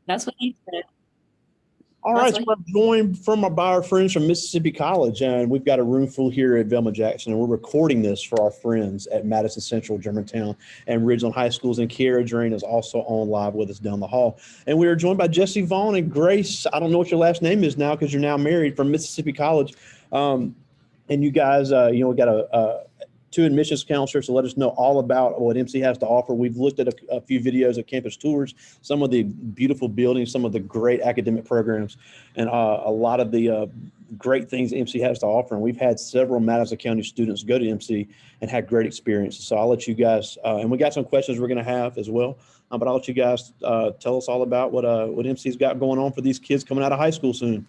That's what he said. All That's right, so what we're joined by our friends from Mississippi College, and we've got a room full here at Velma Jackson, and we're recording this for our friends at Madison Central, Germantown, and Ridgeland High Schools. And Kiara Drain is also on live with us down the hall. And we are joined by Jesse Vaughn and Grace. I don't know what your last name is now because you're now married, from Mississippi College. Um, and you guys, we got two admissions counselors to let us know all about what MC has to offer. We've looked at a few videos of campus tours, some of the beautiful buildings, some of the great academic programs, and a lot of the great things MC has to offer. And we've had several Madison County students go to MC and had great experiences. So I'll let you guys, and we got some questions we're going to have as well. But I'll let you guys tell us all about what MC's got going on for these kids coming out of high school soon.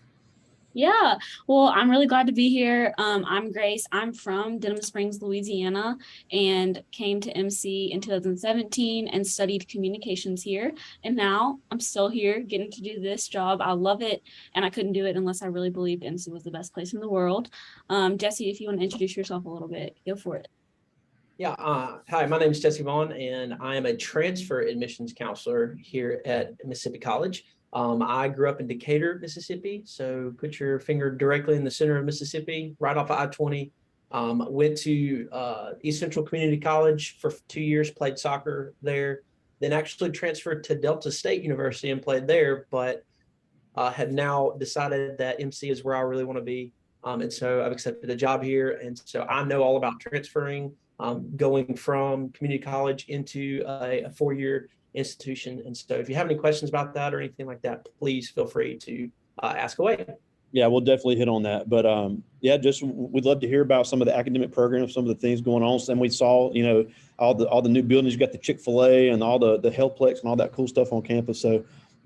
Yeah, well, I'm really glad to be here. I'm Grace. I'm from Denham Springs, Louisiana, and came to MC in 2017 and studied communications here. And now I'm still here getting to do this job. I love it, and I couldn't do it unless I really believed MC was the best place in the world. Jesse, if you want to introduce yourself a little bit, go for it. Yeah, hi, my name is Jesse Vaughn, and I am a transfer admissions counselor here at Mississippi College. I grew up in Decatur, Mississippi, so put your finger directly in the center of Mississippi, right off of I-20. Went to East Central Community College for 2 years, played soccer there, then actually transferred to Delta State University and played there, but have now decided that MC is where I really want to be. And so I've accepted a job here. And so I know all about transferring, going from community college into a 4-year institution. And so if you have any questions about that or anything like that, please feel free to ask away. Yeah, we'll definitely hit on that. But yeah, just we'd love to hear about some of the academic programs, some of the things going on. And we saw, all the new buildings. You got the Chick-fil-A and all the Healthplex and all that cool stuff on campus. So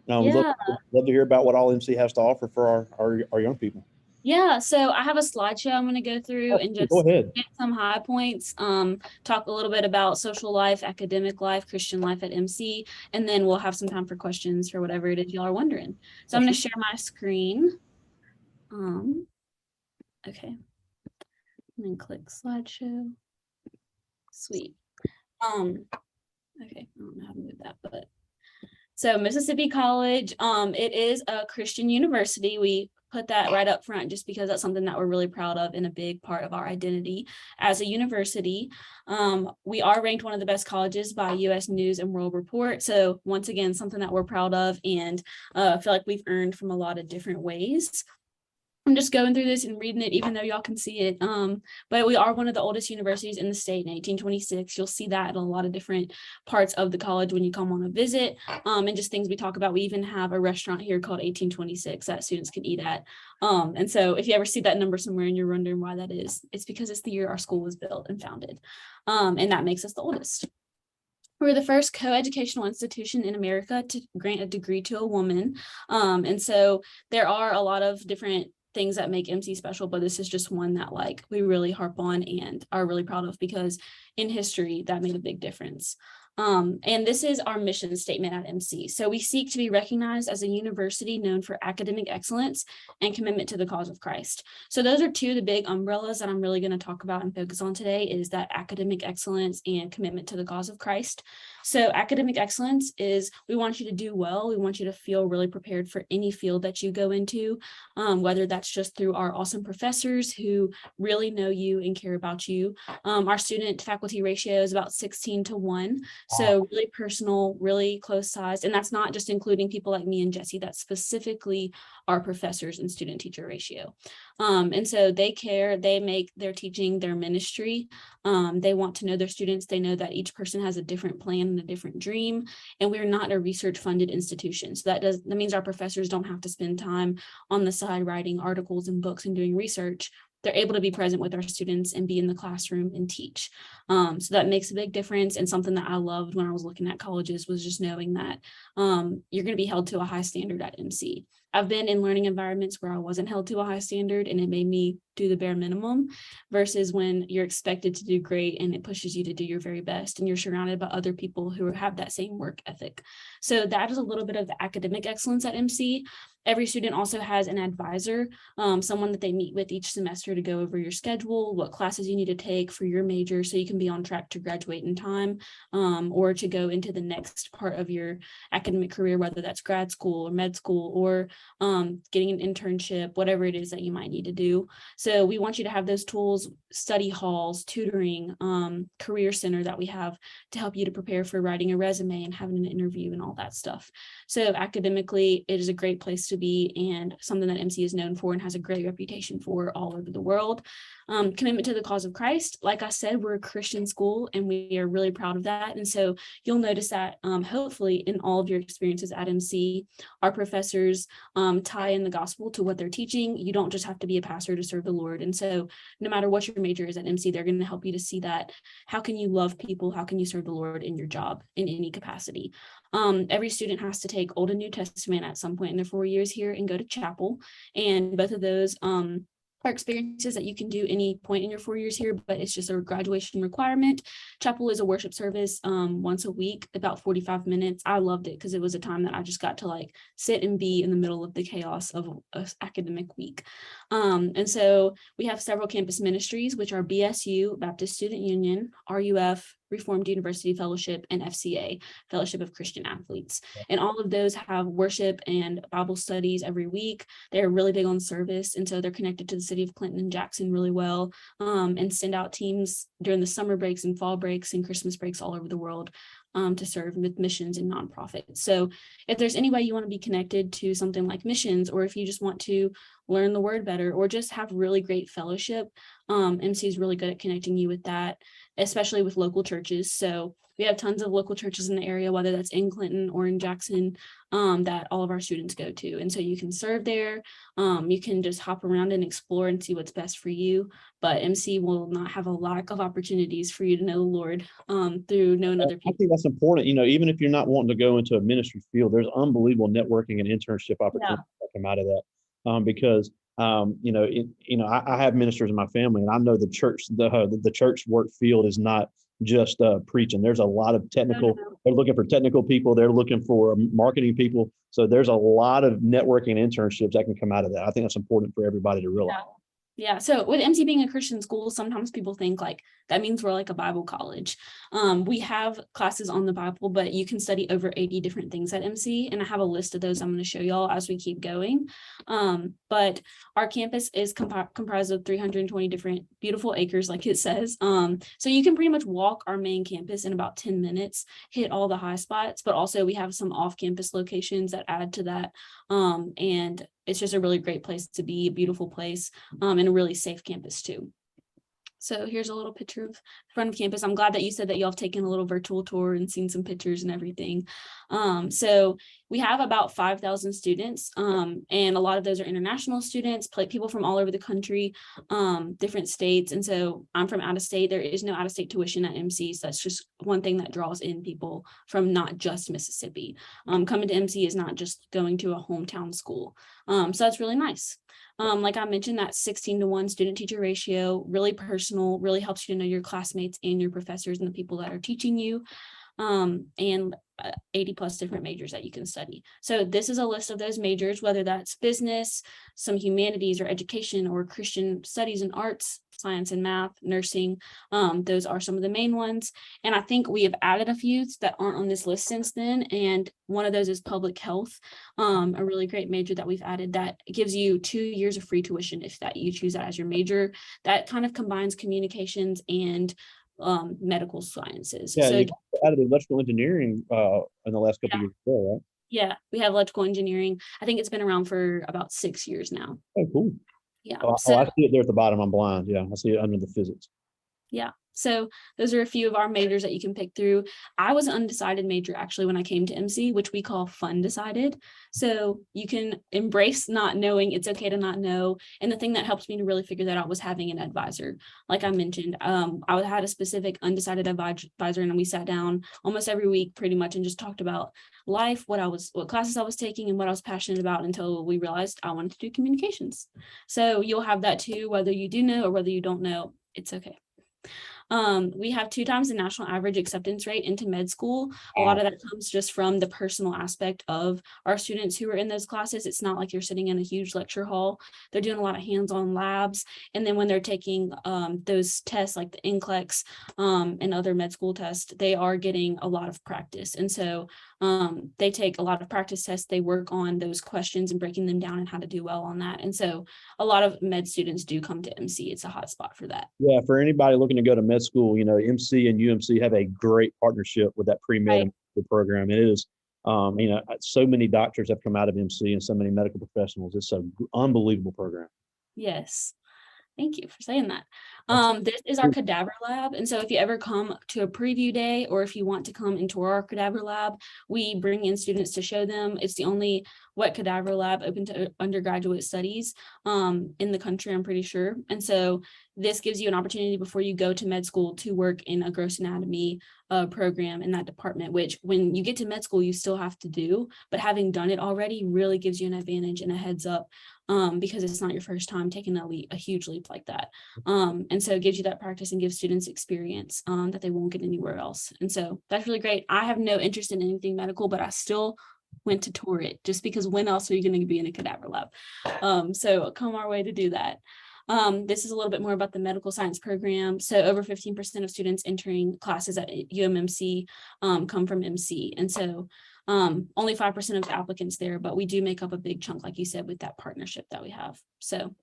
we'd Yeah. love to hear about what all MC has to offer for our young people. Yeah, so I have a slideshow I'm going to go through and Go just ahead. get some high points, talk a little bit about social life, academic life, Christian life at MC, and then we'll have some time for questions for whatever it is y'all are wondering. So I'm going to share my screen. Okay, and then click slideshow. Sweet. Okay, I don't know how to move that, but so Mississippi College, it is a Christian university. We put that right up front just because that's something that we're really proud of and a big part of our identity as a university. We are ranked one of the best colleges by US News and World Report. So once again, something that we're proud of and feel like we've earned from a lot of different ways. I'm just going through this and reading it, even though y'all can see it. But we are one of the oldest universities in the state in 1826. You'll see that in a lot of different parts of the college when you come on a visit, and just things we talk about. We even have a restaurant here called 1826 that students can eat at. And so if you ever see that number somewhere and you're wondering why that is, it's because it's the year our school was built and founded. And that makes us the oldest. We're the first co-educational institution in America to grant a degree to a woman. And so there are a lot of different things that make MC special, but this is just one that we really harp on and are really proud of because in history that made a big difference. And this is our mission statement at MC. So we seek to be recognized as a university known for academic excellence and commitment to the cause of Christ. So those are two of the big umbrellas that I'm really going to talk about and focus on today, is that academic excellence and commitment to the cause of Christ. So academic excellence is we want you to do well. We want you to feel really prepared for any field that you go into, whether that's just through our awesome professors who really know you and care about you. Our student faculty ratio is about 16-1. So really personal, really close size. And that's not just including people like me and Jesse, that's specifically our professors and student teacher ratio. And so they care, they make their teaching their ministry. They want to know their students. They know that each person has a different plan and a different dream. And we're not a research funded institution. So that means our professors don't have to spend time on the side writing articles and books and doing research. They're able to be present with our students and be in the classroom and teach. So that makes a big difference. And something that I loved when I was looking at colleges was just knowing that you're going to be held to a high standard at MC. I've been in learning environments where I wasn't held to a high standard and it made me do the bare minimum, versus when you're expected to do great and it pushes you to do your very best and you're surrounded by other people who have that same work ethic. So that is a little bit of the academic excellence at MC. Every student also has an advisor, someone that they meet with each semester to go over your schedule, what classes you need to take for your major so you can be on track to graduate in time, or to go into the next part of your academic career, whether that's grad school or med school or getting an internship, whatever it is that you might need to do. So we want you to have those tools, study halls, tutoring, career center that we have to help you to prepare for writing a resume and having an interview and all that stuff. So academically, it is a great place to be and something that MC is known for and has a great reputation for all over the world. Commitment to the cause of Christ. Like I said, we're a Christian school and we are really proud of that. And so you'll notice that hopefully in all of your experiences at MC, our professors tie in the gospel to what they're teaching. You don't just have to be a pastor to serve the Lord. And so no matter what your major is at MC, they're going to help you to see that. How can you love people? How can you serve the Lord in your job in any capacity? Every student has to take Old and New Testament at some point in their 4 years here and go to chapel. And both of those are experiences that you can do any point in your 4 years here, but it's just a graduation requirement. Chapel is a worship service once a week, about 45 minutes. I loved it because it was a time that I just got to like sit and be in the middle of the chaos of an academic week. And so we have several campus ministries, which are BSU, Baptist Student Union, RUF, Reformed University Fellowship, and FCA, Fellowship of Christian Athletes. And all of those have worship and Bible studies every week. They're really big on service. And so they're connected to the city of Clinton and Jackson really well, and send out teams during the summer breaks and fall breaks and Christmas breaks all over the world to serve with missions and nonprofits. So if there's any way you want to be connected to something like missions, or if you just want to learn the word better or just have really great fellowship, MC is really good at connecting you with that, especially with local churches. So we have tons of local churches in the area, whether that's in Clinton or in Jackson, that all of our students go to. And so you can serve there. You can just hop around and explore and see what's best for you. But MC will not have a lack of opportunities for you to know the Lord through knowing other I people. think that's important. Even if you're not wanting to go into a ministry field, there's unbelievable networking and internship opportunities that come out of that. Because I have ministers in my family, and I know the church work field is not just preaching. There's a lot of technical. They're looking for technical people. They're looking for marketing people. So there's a lot of networking and internships that can come out of that. I think that's important for everybody to realize. Yeah. So with MC being a Christian school, sometimes people think like that means we're like a Bible college. We have classes on the Bible, but you can study over 80 different things at MC. And I have a list of those I'm going to show y'all as we keep going. But our campus is comprised of 320 different beautiful acres, like it says. So you can pretty much walk our main campus in about 10 minutes, hit all the high spots, but also we have some off-campus locations that add to that. And it's just a really great place to be, a beautiful place, and a really safe campus too. So here's a little picture of front of campus. I'm glad that you said that y'all have taken a little virtual tour and seen some pictures and everything. So we have about 5,000 students, and a lot of those are international students, people from all over the country, different states. And so I'm from out of state. There is no out of state tuition at MC. So that's just one thing that draws in people from not just Mississippi. Coming to MC is not just going to a hometown school. So that's really nice. Like I mentioned, that 16-to-1 student-teacher ratio, really personal, really helps you to know your classmates and your professors and the people that are teaching you, and 80 plus different majors that you can study. So this is a list of those majors, whether that's business, some humanities or education, or Christian studies and arts, science and math, nursing. Those are some of the main ones. And I think we have added a few that aren't on this list since then. And one of those is public health, a really great major that we've added that gives you 2 years of free tuition if that you choose that as your major. That kind of combines communications and medical sciences. Yeah, so you added electrical engineering in the last couple of years, right? yeah, we have electrical engineering. I think it's been around for about 6 years now. Oh, cool. Yeah. I see it there at the bottom. I'm blind. Yeah, I see it under the physics. Yeah. So those are a few of our majors that you can pick through. I was an undecided major actually when I came to MC, which we call fun decided. So you can embrace not knowing. It's okay to not know. And the thing that helps me to really figure that out was having an advisor. Like I mentioned, I had a specific undecided advisor, and we sat down almost every week pretty much and just talked about life, what classes I was taking and what I was passionate about, until we realized I wanted to do communications. So you'll have that too, whether you do know or whether you don't know, it's okay. We have 2 times the national average acceptance rate into med school. A lot of that comes just from the personal aspect of our students who are in those classes. It's not like you're sitting in a huge lecture hall. They're doing a lot of hands-on labs. And then when they're taking those tests like the NCLEX and other med school tests, they are getting a lot of practice. And so they take a lot of practice tests. They work on those questions and breaking them down and how to do well on that. And so a lot of med students do come to MC. It's a hot spot for that. Yeah, for anybody looking to go to med school, MC and UMC have a great partnership with that pre-med Right. and medical program. It is, so many doctors have come out of MC and so many medical professionals. It's an unbelievable program. Yes. Thank you for saying that. That's This is our cadaver lab. And so if you ever come to a preview day, or if you want to come into our cadaver lab, we bring in students to show them. It's the only wet cadaver lab open to undergraduate studies in the country, I'm pretty sure. And so this gives you an opportunity before you go to med school to work in a gross anatomy program in that department, which when you get to med school, you still have to do, but having done it already really gives you an advantage and a heads up because it's not your first time taking a huge leap like that. And so it gives you that practice and gives students experience that they won't get anywhere else. And so that's really great. I have no interest in anything medical, but I still went to tour it just because when else are you going to be in a cadaver lab? So come our way to do that. This is a little bit more about the medical science program. So over 15% of students entering classes at UMMC come from MC. And so only 5% of the applicants there, but we do make up a big chunk, like you said, with that partnership that we have. So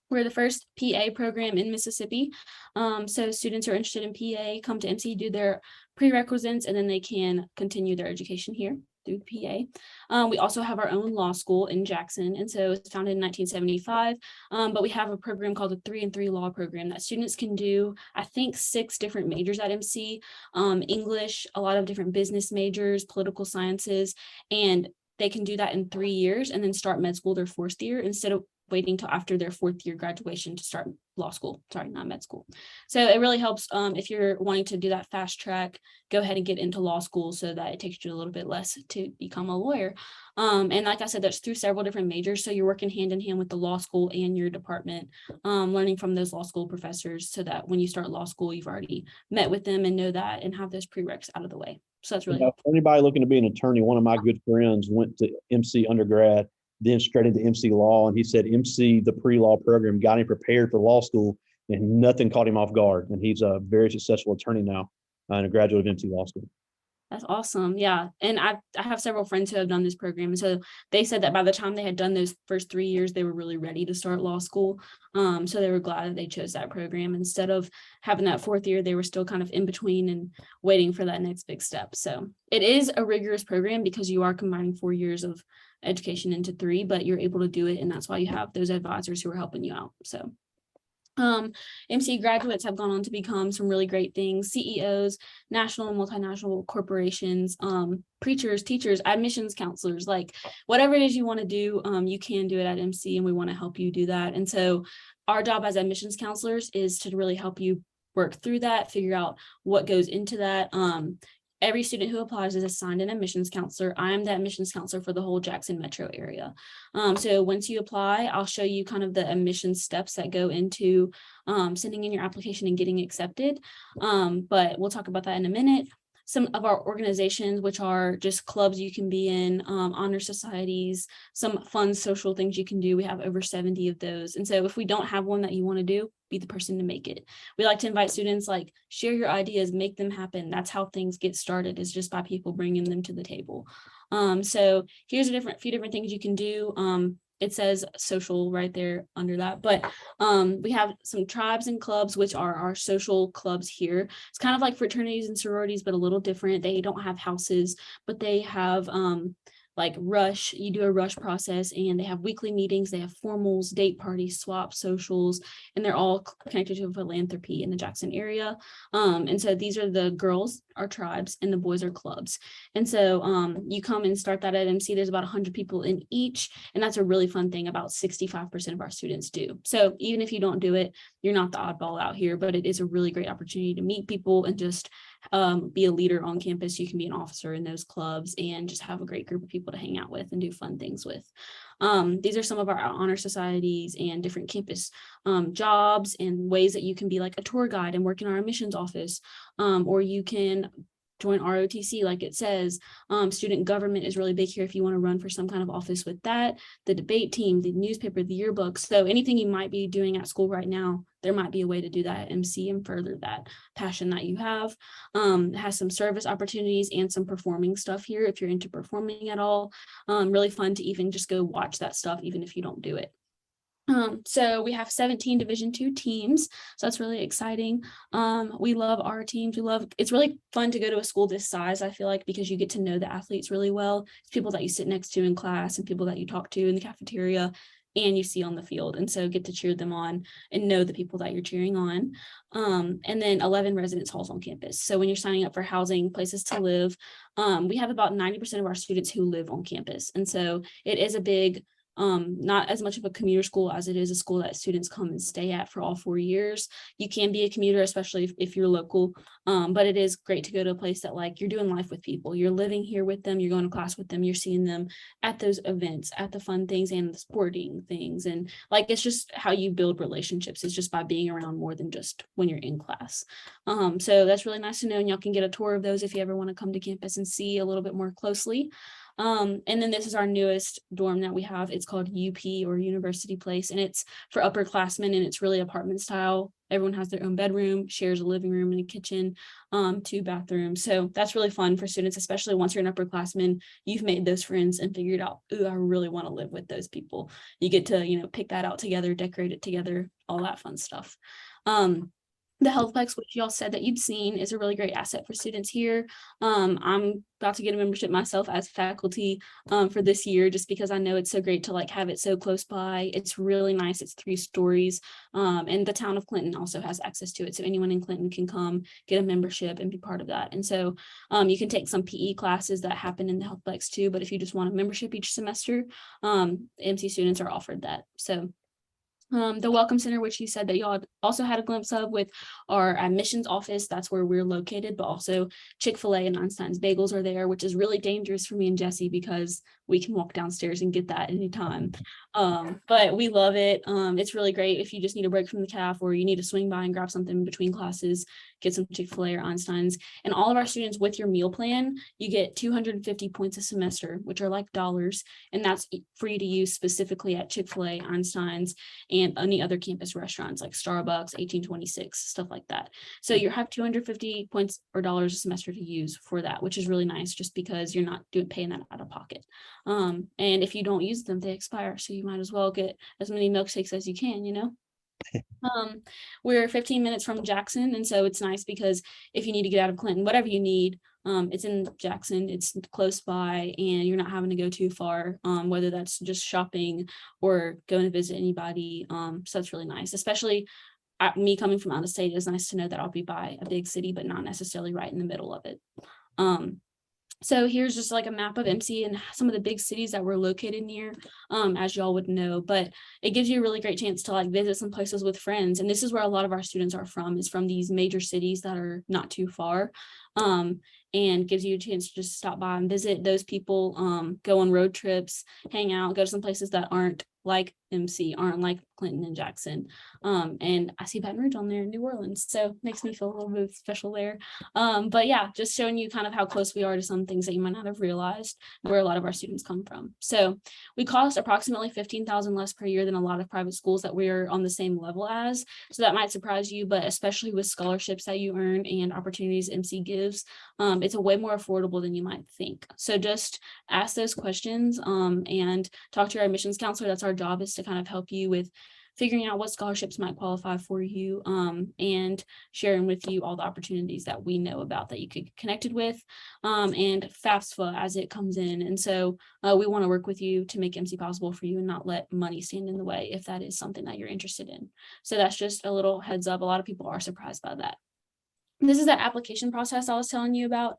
we're the first PA program in Mississippi. So students who are interested in PA come to MC, do their prerequisites, and then they can continue their education here through the PA. We also have our own law school in Jackson, and so it's founded in 1975. But we have a program called the 3-in-3 law program that students can do, I think, 6 different majors at MC, English, a lot of different business majors, political sciences, and they can do that in 3 years and then start med school their 4th year instead of waiting till after their 4th year graduation to start law school. Sorry, not med school. So it really helps if you're wanting to do that fast track, go ahead and get into law school so that it takes you a little bit less to become a lawyer. And like I said, that's through several different majors. So you're working hand in hand with the law school and your department, learning from those law school professors so that when you start law school, you've already met with them and know that and have those prereqs out of the way. So that's really helpful. For anybody looking to be an attorney, one of my good friends went to MC undergrad, then straight into MC law. And he said MC, the pre-law program, got him prepared for law school and nothing caught him off guard. And he's a very successful attorney now and a graduate of MC law school. That's awesome. Yeah. And I have several friends who have done this program. And so they said that by the time they had done those first 3 years, they were really ready to start law school. So they were glad that they chose that program instead of having that 4th year. They were still kind of in between and waiting for that next big step. So it is a rigorous program because you are combining 4 years of education into 3, but you're able to do it. And that's why you have those advisors who are helping you out. So MC graduates have gone on to become some really great things: CEOs, national and multinational corporations, preachers, teachers, admissions counselors, like whatever it is you want to do, you can do it at MC, and we want to help you do that. And so our job as admissions counselors is to really help you work through that, figure out what goes into that. Every student who applies is assigned an admissions counselor. I am the admissions counselor for the whole Jackson metro area. So once you apply, I'll show you kind of the admissions steps that go into sending in your application and getting accepted. But we'll talk about that in a minute. Some of our organizations, which are just clubs you can be in, honor societies, some fun social things you can do. We have over 70 of those. And so if we don't have one that you want to do, be the person to make it. We like to invite students, like, share your ideas, make them happen. That's how things get started, is just by people bringing them to the table. So here's a few different things you can do. It says social right there under that, but we have some tribes and clubs, which are our social clubs here. It's kind of like fraternities and sororities, but a little different. They don't have houses, but they have like rush, you do a rush process, and they have weekly meetings, they have formals, date parties, swaps, socials, and they're all connected to philanthropy in the Jackson area. And so these are the girls are tribes and the boys are clubs. And so you come and start that at MC. There's about 100 people in each, and that's a really fun thing. About 65% of our students do. So even if you don't do it, you're not the oddball out here, but it is a really great opportunity to meet people and just be a leader on campus. You can be an officer in those clubs and just have a great group of people to hang out with and do fun things with. These are some of our honor societies and different campus jobs and ways that you can be like a tour guide and work in our admissions office, or you can join ROTC, like it says. Student government is really big here if you want to run for some kind of office with that, the debate team, the newspaper, the yearbook. So anything you might be doing at school right now, there might be a way to do that at MC and further that passion that you have. It has some service opportunities and some performing stuff here if you're into performing at all. Really fun to even just go watch that stuff, even if you don't do it. So we have 17 Division II teams, so that's really exciting. We love our teams. It's really fun to go to a school this size, I feel like, because you get to know the athletes really well. It's people that you sit next to in class and people that you talk to in the cafeteria and you see on the field, and so get to cheer them on and know the people that you're cheering on. And then 11 residence halls on campus. So when you're signing up for housing, places to live, we have about 90% of our students who live on campus, and so it is a big not as much of a commuter school as it is a school that students come and stay at for all 4 years. You can be a commuter, especially if you're local, but it is great to go to a place that like you're doing life with people. You're living here with them, you're going to class with them, you're seeing them at those events, at the fun things and the sporting things. And like, it's just how you build relationships. It's just by being around more than just when you're in class. So that's really nice to know. And y'all can get a tour of those if you ever want to come to campus and see a little bit more closely. And then this is our newest dorm that we have. It's called UP, or University Place, and it's for upperclassmen, and it's really apartment style. Everyone has their own bedroom, shares a living room and a kitchen, 2 bathrooms. So that's really fun for students, especially once you're an upperclassman, you've made those friends and figured out, ooh, I really want to live with those people. You get to, pick that out together, decorate it together, all that fun stuff. The Healthplex, which y'all said that you'd seen, is a really great asset for students here. I'm about to get a membership myself as faculty for this year, just because I know it's so great to like have it so close by. It's really nice. It's 3 stories, and the town of Clinton also has access to it. So anyone in Clinton can come get a membership and be part of that. And so you can take some PE classes that happen in the Healthplex too. But if you just want a membership each semester, MC students are offered that. So the Welcome Center, which you said that y'all also had a glimpse of with our admissions office, that's where we're located, but also Chick-fil-A and Einstein's Bagels are there, which is really dangerous for me and Jesse because we can walk downstairs and get that anytime. But we love it. It's really great if you just need a break from the caf or you need to swing by and grab something between classes, get some Chick-fil-A or Einstein's. And all of our students, with your meal plan, you get 250 points a semester, which are like dollars, and that's free to use specifically at Chick-fil-A, Einstein's, and any other campus restaurants like Starbucks, 1826, stuff like that. So you have 250 points or dollars a semester to use for that, which is really nice just because you're not paying that out of pocket. And if you don't use them, they expire. So you might as well get as many milkshakes as you can. We're 15 minutes from Jackson. And so it's nice because if you need to get out of Clinton, whatever you need, it's in Jackson, it's close by, and you're not having to go too far, whether that's just shopping or going to visit anybody. So that's really nice, especially me coming from out of state. It's nice to know that I'll be by a big city, but not necessarily right in the middle of it. So here's just like a map of MC and some of the big cities that we're located near, as y'all would know, but it gives you a really great chance to like visit some places with friends. And this is where a lot of our students are from, is from these major cities that are not too far, and gives you a chance to just stop by and visit those people, go on road trips, hang out, go to some places that aren't like MC, aren't like Clinton and Jackson. And I see Baton Rouge on there in New Orleans, so makes me feel a little bit special there. But yeah, just showing you kind of how close we are to some things that you might not have realized where a lot of our students come from. So we cost approximately $15,000 less per year than a lot of private schools that we're on the same level as. So that might surprise you, but especially with scholarships that you earn and opportunities MC gives, it's a way more affordable than you might think. So just ask those questions and talk to your admissions counselor. That's our job, is to kind of help you with figuring out what scholarships might qualify for you, and sharing with you all the opportunities that we know about that you could get connected with, and FAFSA as it comes in. And so we want to work with you to make MC possible for you and not let money stand in the way if that is something that you're interested in. So that's just a little heads up. A lot of people are surprised by that. This is that application process I was telling you about.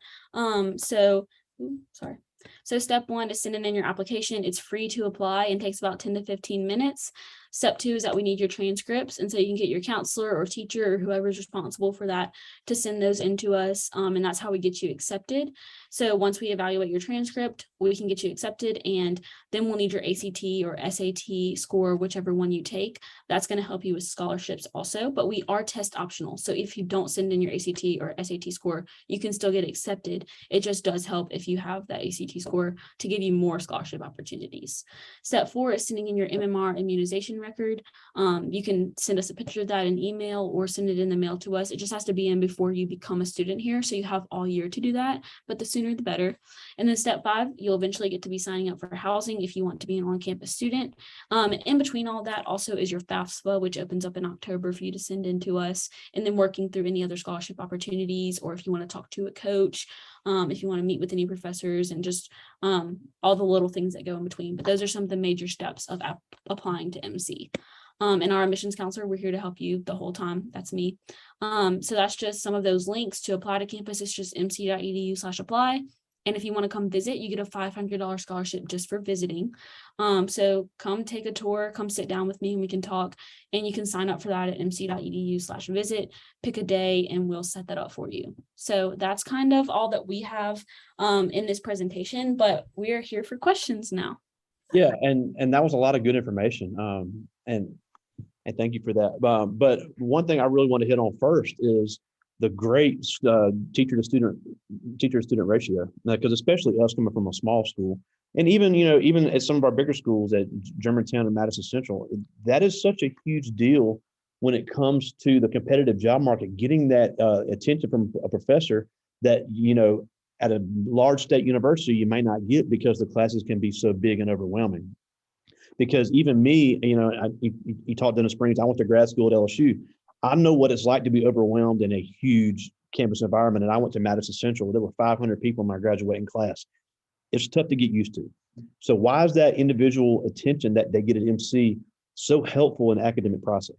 So step 1 is sending in your application. It's free to apply and takes about 10 to 15 minutes. Step 2 is that we need your transcripts. And so you can get your counselor or teacher or whoever is responsible for that to send those into us. And that's how we get you accepted. So once we evaluate your transcript, we can get you accepted, and then we'll need your ACT or SAT score, whichever one you take. That's going to help you with scholarships also, but we are test optional. So if you don't send in your ACT or SAT score, you can still get accepted. It just does help if you have that ACT score to give you more scholarship opportunities. Step 4 is sending in your MMR immunization record. You can send us a picture of that in email or send it in the mail to us. It just has to be in before you become a student here. So you have all year to do that, but the sooner the better. And then step 5, you'll eventually get to be signing up for housing if you want to be an on-campus student. And in between all that also is your FAFSA, which opens up in October for you to send in to us, and then working through any other scholarship opportunities, or if you want to talk to a coach, if you want to meet with any professors, and just all the little things that go in between. But those are some of the major steps of applying to MC. And our admissions counselor, we're here to help you the whole time. That's me. So that's just some of those links to apply to campus. It's just mc.edu/apply. And if you want to come visit, you get a $500 scholarship just for visiting. So come take a tour, come sit down with me and we can talk, and you can sign up for that at mc.edu/visit, pick a day, and we'll set that up for you. So that's kind of all that we have in this presentation, but we're here for questions now. Yeah, and that was a lot of good information. And thank you for that. But one thing I really want to hit on first is the great teacher to student ratio, because especially us coming from a small school, and even at some of our bigger schools at Germantown and Madison Central, that is such a huge deal when it comes to the competitive job market, getting that attention from a professor that at a large state university you may not get, because the classes can be so big and overwhelming. Because even me, you taught Dennis Springs, I went to grad school at LSU. I know what it's like to be overwhelmed in a huge campus environment. And I went to Madison Central. There were 500 people in my graduating class. It's tough to get used to. So why is that individual attention that they get at MC so helpful in the academic process?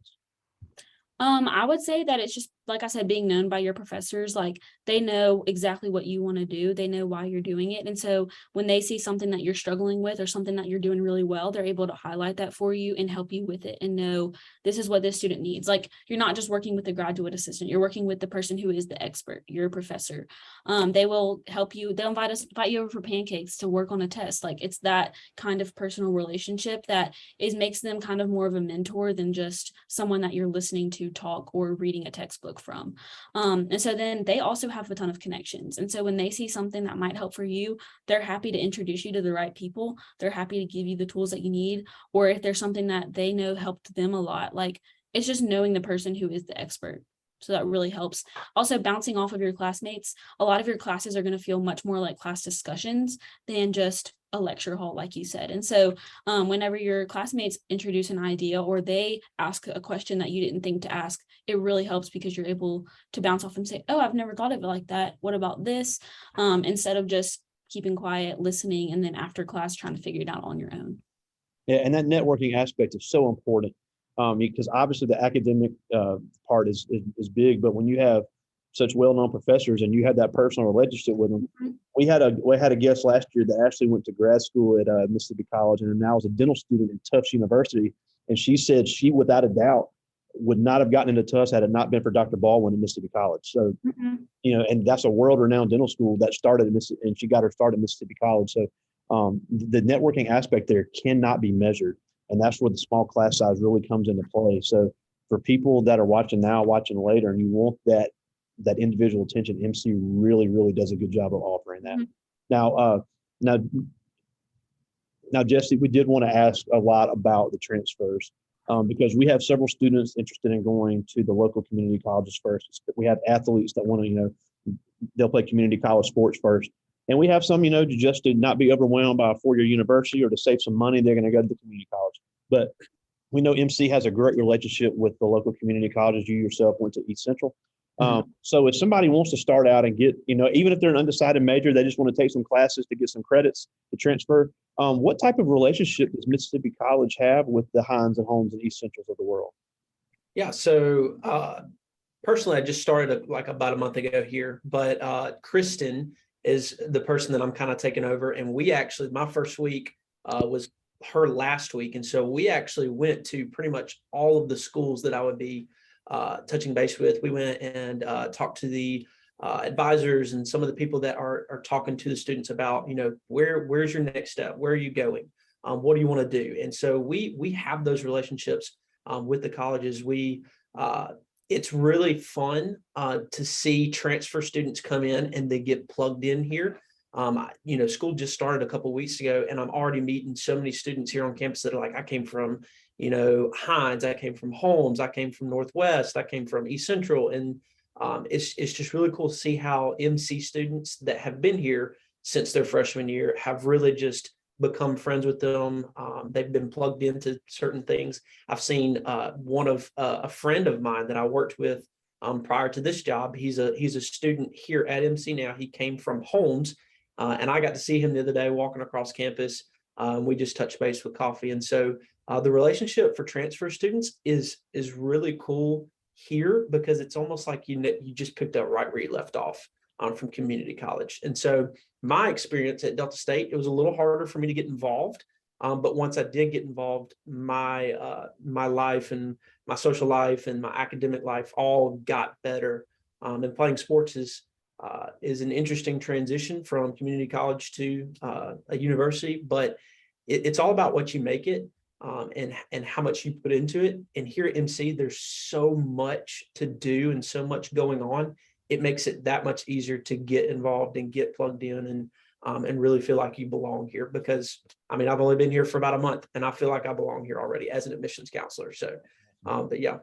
I would say that it's just, like I said, being known by your professors. Like, they know exactly what you want to do. They know why you're doing it. And so when they see something that you're struggling with or something that you're doing really well, they're able to highlight that for you and help you with it and know this is what this student needs. Like, you're not just working with the graduate assistant, you're working with the person who is the expert, your professor. They will help you. They'll invite you over for pancakes to work on a test. Like, it's that kind of personal relationship that makes them kind of more of a mentor than just someone that you're listening to talk or reading a textbook from. And so then they also have a ton of connections. And so when they see something that might help for you, they're happy to introduce you to the right people. They're happy to give you the tools that you need. Or if there's something that they know helped them a lot, like, it's just knowing the person who is the expert. So that really helps. Also, bouncing off of your classmates. A lot of your classes are going to feel much more like class discussions than just a lecture hall, like you said. And so whenever your classmates introduce an idea or they ask a question that you didn't think to ask, it really helps, because you're able to bounce off and say, oh, I've never thought of it like that. What about this? Instead of just keeping quiet, listening, and then after class trying to figure it out on your own. Yeah, and that networking aspect is so important, because obviously the academic part is big, but when you have such well-known professors and you have that personal relationship with them. Mm-hmm. We had a guest last year that actually went to grad school at Mississippi College and now is a dental student at Tufts University. And she said she, without a doubt, would not have gotten into Tufts had it not been for Dr. Baldwin at Mississippi College. So, and that's a world-renowned dental school that started and she got her start at Mississippi College. So the networking aspect there cannot be measured. And that's where the small class size really comes into play. So for people that are watching now, watching later, and you want that individual attention, MC really, really does a good job of offering that. Mm-hmm. Now, Jesse, we did want to ask a lot about the transfers because we have several students interested in going to the local community colleges first. We have athletes that want to, they'll play community college sports first. And we have some, just to not be overwhelmed by a four-year university or to save some money, they're going to go to the community college. But we know MC has a great relationship with the local community colleges. You yourself went to East Central. So if somebody wants to start out and get, even if they're an undecided major, they just want to take some classes to get some credits to transfer. What type of relationship does Mississippi College have with the Hines and Holmes and East Centrals of the world? Yeah, so personally, I just started like about a month ago here, but Kristen is the person that I'm kind of taking over. And we actually, my first week was her last week. And so we actually went to pretty much all of the schools that I would be touching base with. We went and talked to the advisors and some of the people that are talking to the students about, where's your next step? Where are you going? What do you want to do? And so we have those relationships with the colleges. It's really fun to see transfer students come in and they get plugged in here. School just started a couple of weeks ago, and I'm already meeting so many students here on campus that are like, I came from, Hines, I came from Holmes, I came from Northwest, I came from East Central. And it's just really cool to see how MC students that have been here since their freshman year have really just become friends with them. They've been plugged into certain things. I've seen a friend of mine that I worked with prior to this job. He's a student here at MC now. He came from Holmes, and I got to see him the other day walking across campus. We just touched base with coffee, and so the relationship for transfer students is really cool here, because it's almost like you just picked up right where you left off from community college. And so my experience at Delta State, it was a little harder for me to get involved. But once I did get involved, my life and my social life and my academic life all got better. And playing sports is an interesting transition from community college to a university, but it's all about what you make it and how much you put into it. And here at MC, there's so much to do and so much going on. It makes it that much easier to get involved and get plugged in and really feel like you belong here. Because I've only been here for about a month, and I feel like I belong here already as an admissions counselor. So, but yeah.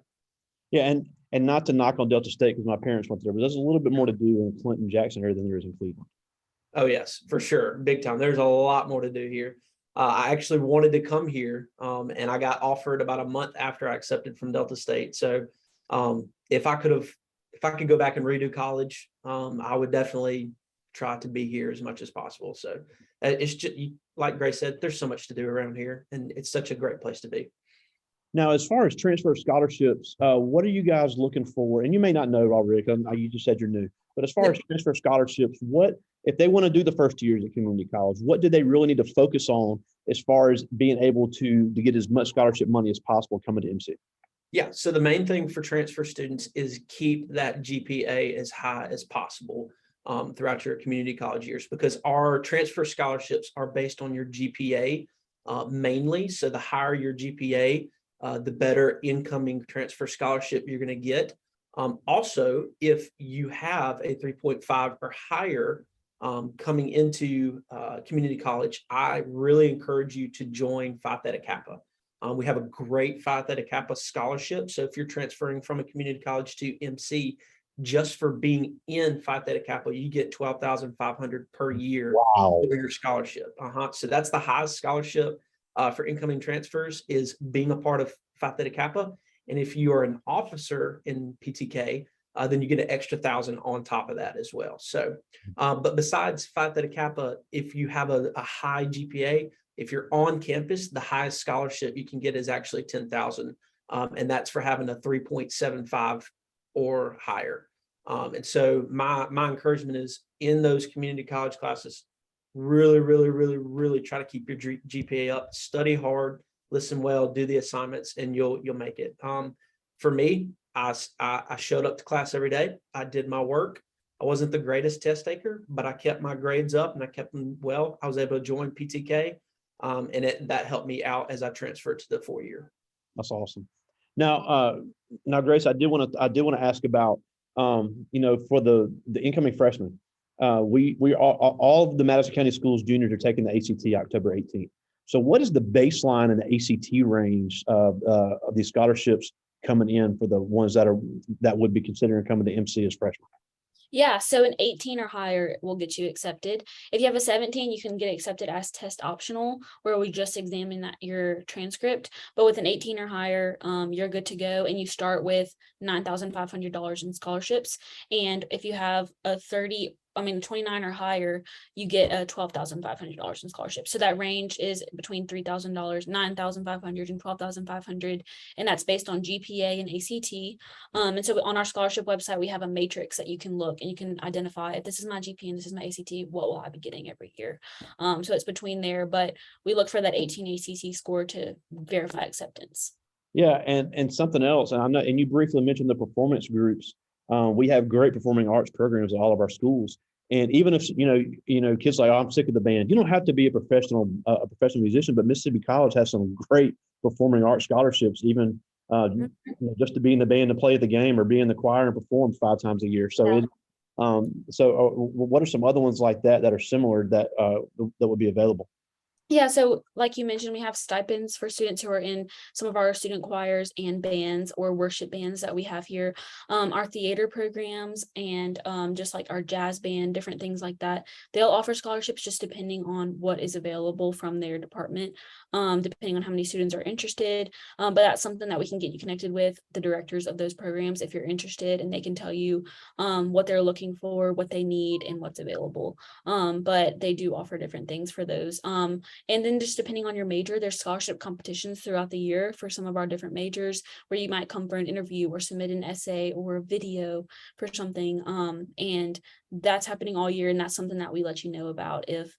Yeah, and not to knock on Delta State because my parents went there, but there's a little bit more to do in Clinton, Jackson area than there is in Cleveland. Oh yes, for sure, big time. There's a lot more to do here. I actually wanted to come here, and I got offered about a month after I accepted from Delta State. So, if I could go back and redo college, I would definitely try to be here as much as possible. So it's just like Grace said, there's so much to do around here, and it's such a great place to be. Now, as far as transfer scholarships, what are you guys looking for? And you may not know already, because you just said you're new. But as far as transfer scholarships, what if they want to do the first 2 years at community college? What do they really need to focus on as far as being able to get as much scholarship money as possible coming to MC? Yeah, so the main thing for transfer students is keep that GPA as high as possible throughout your community college years, because our transfer scholarships are based on your GPA mainly. So the higher your GPA, the better incoming transfer scholarship you're going to get. Also, if you have a 3.5 or higher coming into community college, I really encourage you to join Phi Theta Kappa. We have a great Phi Theta Kappa scholarship. So if you're transferring from a community college to MC, just for being in Phi Theta Kappa, you get $12,500 per year Wow. for your scholarship. So that's the highest scholarship for incoming transfers, is being a part of Phi Theta Kappa. And if you are an officer in PTK, then you get an extra 1,000 on top of that as well. So, but besides Phi Theta Kappa, if you have a high GPA, if you're on campus, the highest scholarship you can get is actually 10,000, and that's for having a 3.75 or higher. And so my encouragement is, in those community college classes, really, really, really, really try to keep your GPA up, study hard, listen well, do the assignments, and you'll make it. For me, I showed up to class every day. I did my work. I wasn't the greatest test taker, but I kept my grades up and I kept them well. I was able to join PTK, and that helped me out as I transferred to the 4-year. That's awesome. Now, Grace, I did want to ask about, for the incoming freshmen. We all of the Madison County Schools juniors are taking the ACT October 18th. So, what is the baseline and the ACT range of these scholarships coming in for the ones that would be considering coming to MC as freshmen? Yeah, so an 18 or higher will get you accepted. If you have a 17, you can get accepted as test optional, where we just examine that your transcript. But with an 18 or higher, you're good to go, and you start with $9,500 in scholarships. And if you have a 29 or higher, you get $12,500 in scholarships. So that range is between $3,000, 9,500, and 12,500, and that's based on GPA and ACT. And so on our scholarship website, we have a matrix that you can look and you can identify if this is my GPA and this is my ACT, what will I be getting every year? So it's between there, but we look for that 18 ACC score to verify acceptance. Yeah, and something else, and I know, and you briefly mentioned the performance groups. We have great performing arts programs at all of our schools, and even if kids like, oh, I'm sick of the band. You don't have to be a professional musician, but Mississippi College has some great performing arts scholarships, even just to be in the band, to play at the game, or be in the choir and perform 5 times a year. So what are some other ones like that are similar that would be available? Yeah, so like you mentioned, we have stipends for students who are in some of our student choirs and bands or worship bands that we have here. Our theater programs and just like our jazz band, different things like that. They'll offer scholarships just depending on what is available from their department, depending on how many students are interested. But that's something that we can get you connected with the directors of those programs if you're interested, and they can tell you what they're looking for, what they need, and what's available. But they do offer different things for those. And then just depending on your major, there's scholarship competitions throughout the year for some of our different majors where you might come for an interview or submit an essay or a video for something. And that's happening all year. And that's something that we let you know about if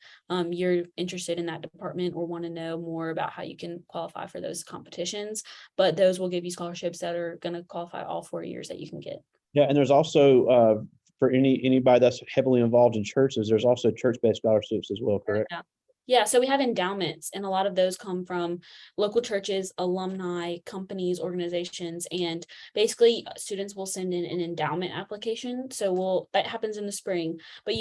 you're interested in that department or want to know more about how you can qualify for those competitions. But those will give you scholarships that are going to qualify all 4 years that you can get. Yeah, and there's also for anybody that's heavily involved in churches, there's also church-based scholarships as well, correct? Yeah, so we have endowments, and a lot of those come from local churches, alumni, companies, organizations, and basically students will send in an endowment application. So that happens in the spring, but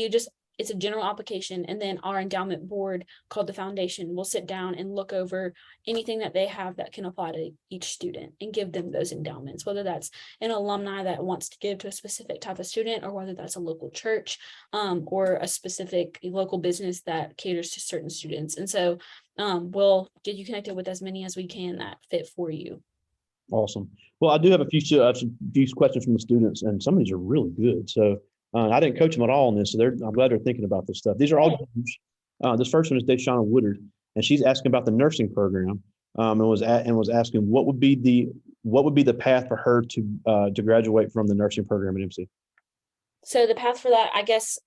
it's a general application, and then our endowment board called the foundation will sit down and look over anything that they have that can apply to each student and give them those endowments, whether that's an alumni that wants to give to a specific type of student, or whether that's a local church or a specific local business that caters to certain students. And so we'll get you connected with as many as we can that fit for you. Awesome. Well, I do have a few questions from the students, and some of these are really good. So I didn't coach them at all on this, so I'm glad they're thinking about this stuff. These are all this first one is Deshauna Woodard, and she's asking about the nursing program, and was asking what would be the path for her to graduate from the nursing program at MC. So the path for that, I guess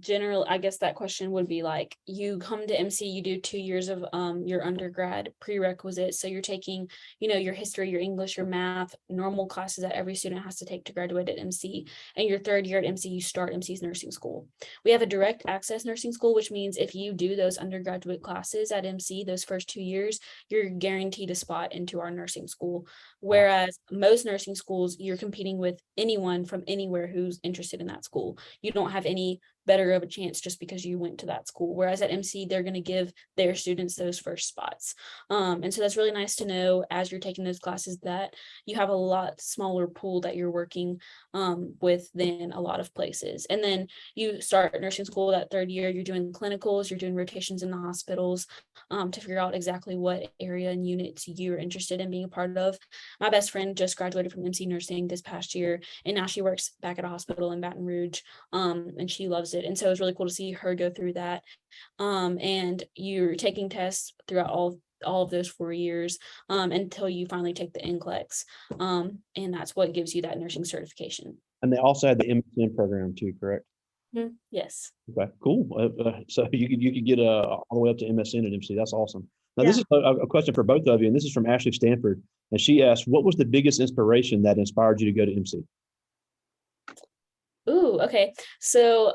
that question would be like, you come to MC, you do 2 years of your undergrad prerequisites. So you're taking, your history, your English, your math, normal classes that every student has to take to graduate at MC. And your 3rd year at MC, you start MC's nursing school. We have a direct access nursing school, which means if you do those undergraduate classes at MC, those first 2 years, you're guaranteed a spot into our nursing school. Whereas most nursing schools, you're competing with anyone from anywhere who's interested in that school. You don't have any better of a chance just because you went to that school. Whereas at MC, they're going to give their students those first spots. And so that's really nice to know as you're taking those classes that you have a lot smaller pool that you're working with than a lot of places. And then you start nursing school that 3rd year, you're doing clinicals, you're doing rotations in the hospitals to figure out exactly what area and units you're interested in being a part of. My best friend just graduated from MC nursing this past year, and now she works back at a hospital in Baton Rouge, and she loves it. And so it was really cool to see her go through that. And you're taking tests throughout all of those 4 years until you finally take the NCLEX. And that's what gives you that nursing certification. And they also had the MSN program too, correct? Yes. Okay, cool. So you could get all the way up to MSN at MC. That's awesome. Now, This is a question for both of you, and this is from Ashley Stanford. And she asked, what was the biggest inspiration that inspired you to go to MC? Ooh, okay. So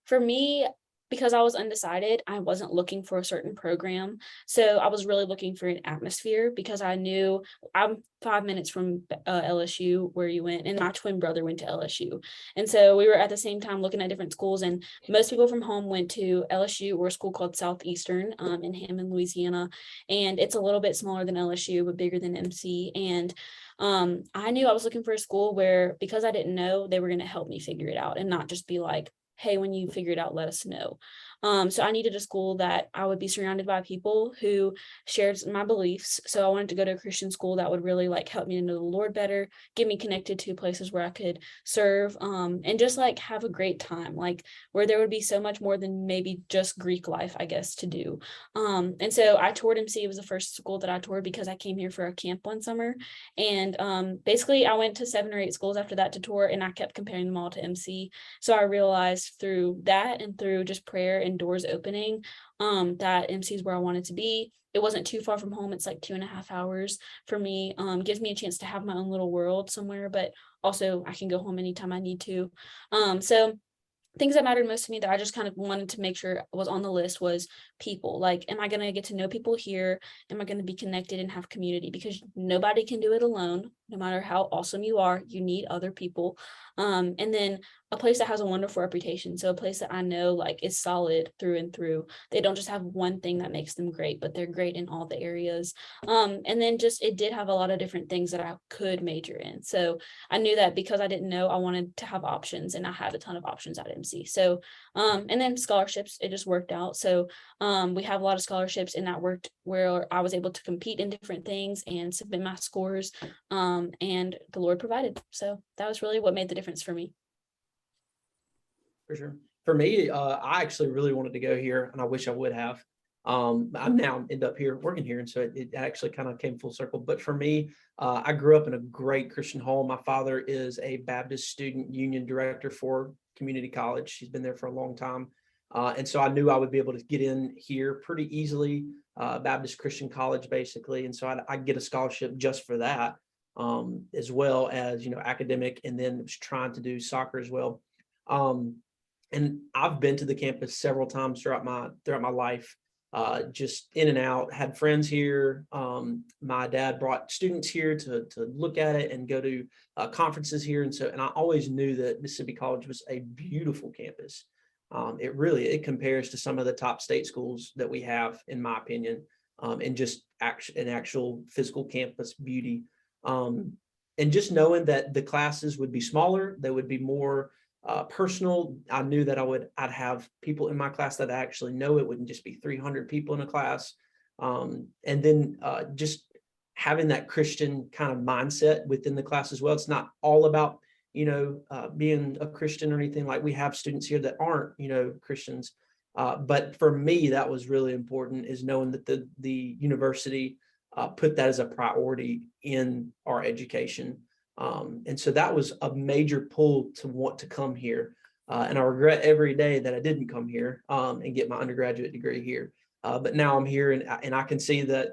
for me, because I was undecided, I wasn't looking for a certain program. So I was really looking for an atmosphere because I knew I'm 5 minutes from LSU where you went, and my twin brother went to LSU. And so we were at the same time looking at different schools, and most people from home went to LSU or a school called Southeastern in Hammond, Louisiana. And it's a little bit smaller than LSU, but bigger than MC. And I knew I was looking for a school where, because I didn't know, they were going to help me figure it out and not just be like, hey, when you figure it out, let us know. So I needed a school that I would be surrounded by people who shared my beliefs. So I wanted to go to a Christian school that would really like help me to know the Lord better, get me connected to places where I could serve, and just like have a great time, like where there would be so much more than maybe just Greek life, I guess, to do. And so I toured MC. It was the first school that I toured because I came here for a camp one summer. And basically I went to 7 or 8 schools after that to tour, and I kept comparing them all to MC. So I realized through that and through just prayer and doors opening, that MC is where I wanted to be. It wasn't too far from home. It's like 2.5 hours for me. Gives me a chance to have my own little world somewhere, but also I can go home anytime I need to. So things that mattered most to me that I just kind of wanted to make sure was on the list was people. Like, am I going to get to know people here? Am I going to be connected and have community? Because nobody can do it alone. No matter how awesome you are, you need other people. And then a place that has a wonderful reputation. So a place that I know like is solid through and through. They don't just have one thing that makes them great, but they're great in all the areas. And then just it did have a lot of different things that I could major in. So I knew that because I didn't know, I wanted to have options, and I had a ton of options at MC. So and then scholarships, it just worked out. So we have a lot of scholarships, and that worked where I was able to compete in different things and submit my scores, and the Lord provided. So that was really what made the difference for me. For sure. For me, I actually really wanted to go here, and I wish I would have. I'm now end up here working here, and so it actually kind of came full circle. But for me, I grew up in a great Christian home. My father is a Baptist Student Union director for community college. He's been there for a long time. And so I knew I would be able to get in here pretty easily, Baptist Christian college, basically. And so I'd get a scholarship just for that, as well as, academic, and then was trying to do soccer as well. And I've been to the campus several times throughout my life, just in and out, had friends here. My dad brought students here to look at it and go to conferences here. And I always knew that Mississippi College was a beautiful campus. It compares to some of the top state schools that we have, in my opinion, and just actual physical campus beauty. And just knowing that the classes would be smaller, they would be more personal. I knew that I'd have people in my class that I actually know. It wouldn't just be 300 people in a class. And then just having that Christian kind of mindset within the class as well. It's not all about, being a Christian or anything. Like, we have students here that aren't, Christians. But for me, that was really important, is knowing that the university put that as a priority in our education. And so that was a major pull to want to come here. And I regret every day that I didn't come here and get my undergraduate degree here. But now I'm here, and I can see that,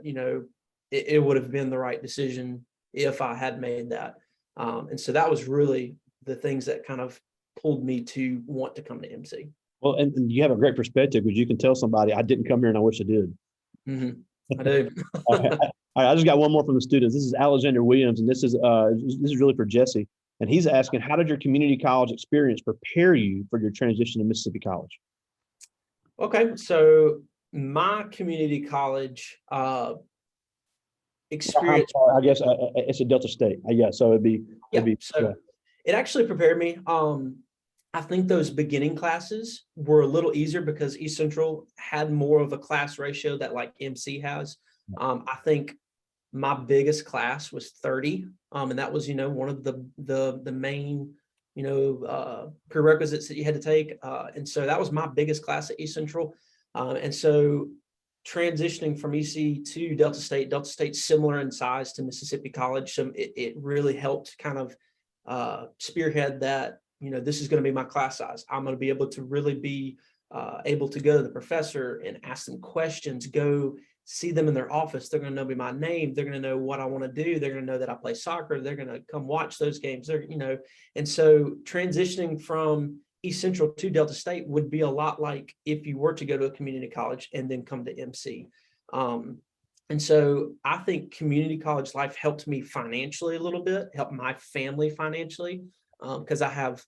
it would have been the right decision if I had made that. And so that was really the things that kind of pulled me to want to come to MC. Well, and you have a great perspective, because you can tell somebody, I didn't come here and I wish I did. I do. All right, I just got one more from the students. This is Alexander Williams, and this is really for Jesse. And he's asking, how did your community college experience prepare you for your transition to Mississippi College? Okay, so my community college experience. I guess it's a Delta State. So It actually prepared me. I think those beginning classes were a little easier because East Central had more of a class ratio that like MC has. I think my biggest class was 30, and that was, one of the main, prerequisites that you had to take. And so that was my biggest class at East Central. And so transitioning from EC to Delta State's similar in size to Mississippi College. So it really helped kind of spearhead that, this is going to be my class size. I'm going to be able to really be able to go to the professor and ask them questions, go see them in their office. They're going to know me my name. They're going to know what I want to do. They're going to know that I play soccer. They're going to come watch those games. And so transitioning from East Central to Delta State would be a lot like if you were to go to a community college and then come to MC. And so I think community college life helped me financially a little bit, helped my family financially, because I have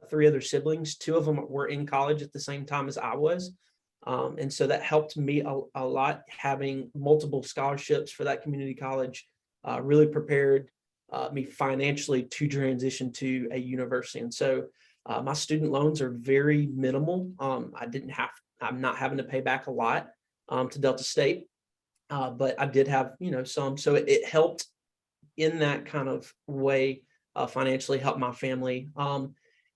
3 other siblings. 2 of them were in college at the same time as I was. And so that helped me a lot, having multiple scholarships for that community college, really prepared me financially to transition to a university. And so my student loans are very minimal. I'm not having to pay back a lot to Delta State. But I did have, some, so it helped in that kind of way, financially help my family.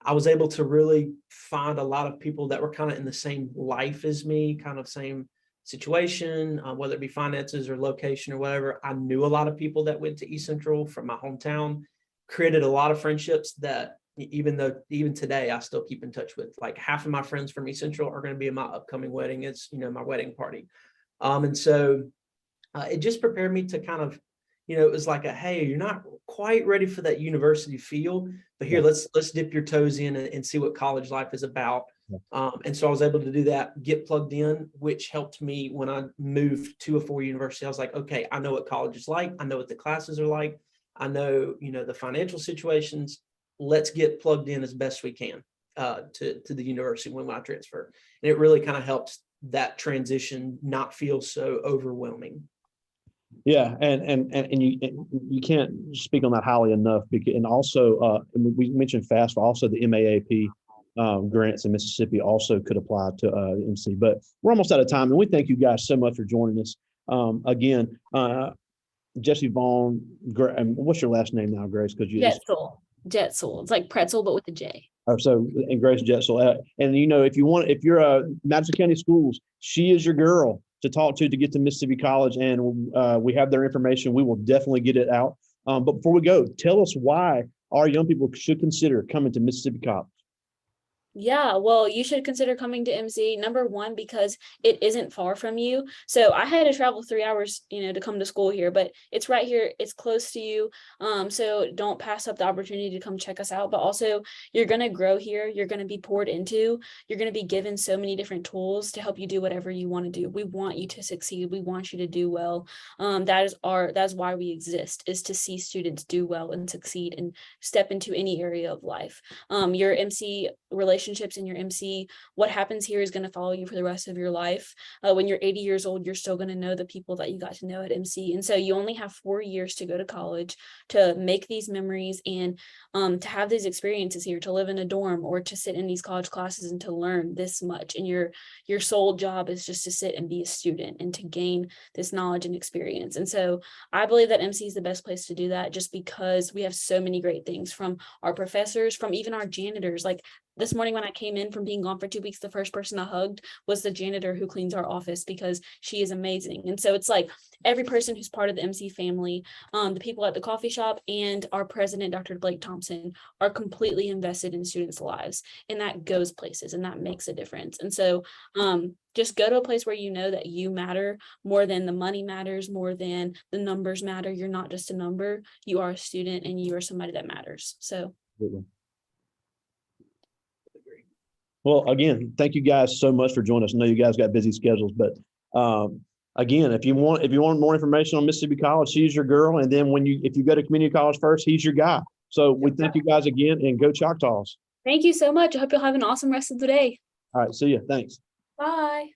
I was able to really find a lot of people that were kind of in the same life as me, kind of same situation, whether it be finances or location or whatever. I knew a lot of people that went to East Central from my hometown, created a lot of friendships that even today, I still keep in touch with. Like half of my friends from East Central are going to be in my upcoming wedding. It's, my wedding party. And so it just prepared me to kind of, it was like hey, you're not quite ready for that university feel, but here, let's dip your toes in and see what college life is about. And so I was able to do that, get plugged in, which helped me when I moved to a 4-year university. I was like, okay, I know what college is like. I know what the classes are like. I know, the financial situations. Let's get plugged in as best we can to the university when I transfer. And it really kind of helps that transition not feel so overwhelming. Yeah, and you can't speak on that highly enough. Because, and also, we mentioned FAFSA, also the MAAP grants in Mississippi also could apply to MC. But we're almost out of time, and we thank you guys so much for joining us. Again, Jesse Vaughn, and what's your last name now, Grace? Because you Jetzel. Jetzel. It's like pretzel, but with a J. So, and Grace Jetzel. And if you're Madison County Schools, she is your girl to talk to get to Mississippi College, and we have their information. We will definitely get it out. But before we go, tell us why our young people should consider coming to Mississippi College. Yeah, well, you should consider coming to MC. Number one, because it isn't far from you. So I had to travel 3 hours, to come to school here, but it's right here. It's close to you. So don't pass up the opportunity to come check us out. But also, you're going to grow here. You're going to be poured into. You're going to be given so many different tools to help you do whatever you want to do. We want you to succeed. We want you to do well. That's why we exist, is to see students do well and succeed and step into any area of life. Your MC relationships in your MC, what happens here is going to follow you for the rest of your life. When you're 80 years old, you're still going to know the people that you got to know at MC. And so you only have 4 years to go to college, to make these memories, and to have these experiences here, to live in a dorm or to sit in these college classes and to learn this much. And your sole job is just to sit and be a student and to gain this knowledge and experience. And so I believe that MC is the best place to do that, just because we have so many great things from our professors, from even our janitors. Like this morning when I came in from being gone for 2 weeks, the first person I hugged was the janitor who cleans our office, because she is amazing. And so it's like every person who's part of the MC family, the people at the coffee shop, and our president, Dr. Blake Thompson, are completely invested in students' lives. And that goes places, and that makes a difference. And so just go to a place where you know that you matter more than the money matters, more than the numbers matter. You're not just a number. You are a student, and you are somebody that matters. So. Well, again, thank you guys so much for joining us. I know you guys got busy schedules, but again, if you want more information on Mississippi College, she's your girl. And then if you go to community college first, he's your guy. So we thank you guys again, and go Choctaws. Thank you so much. I hope you'll have an awesome rest of the day. All right. See you. Thanks. Bye.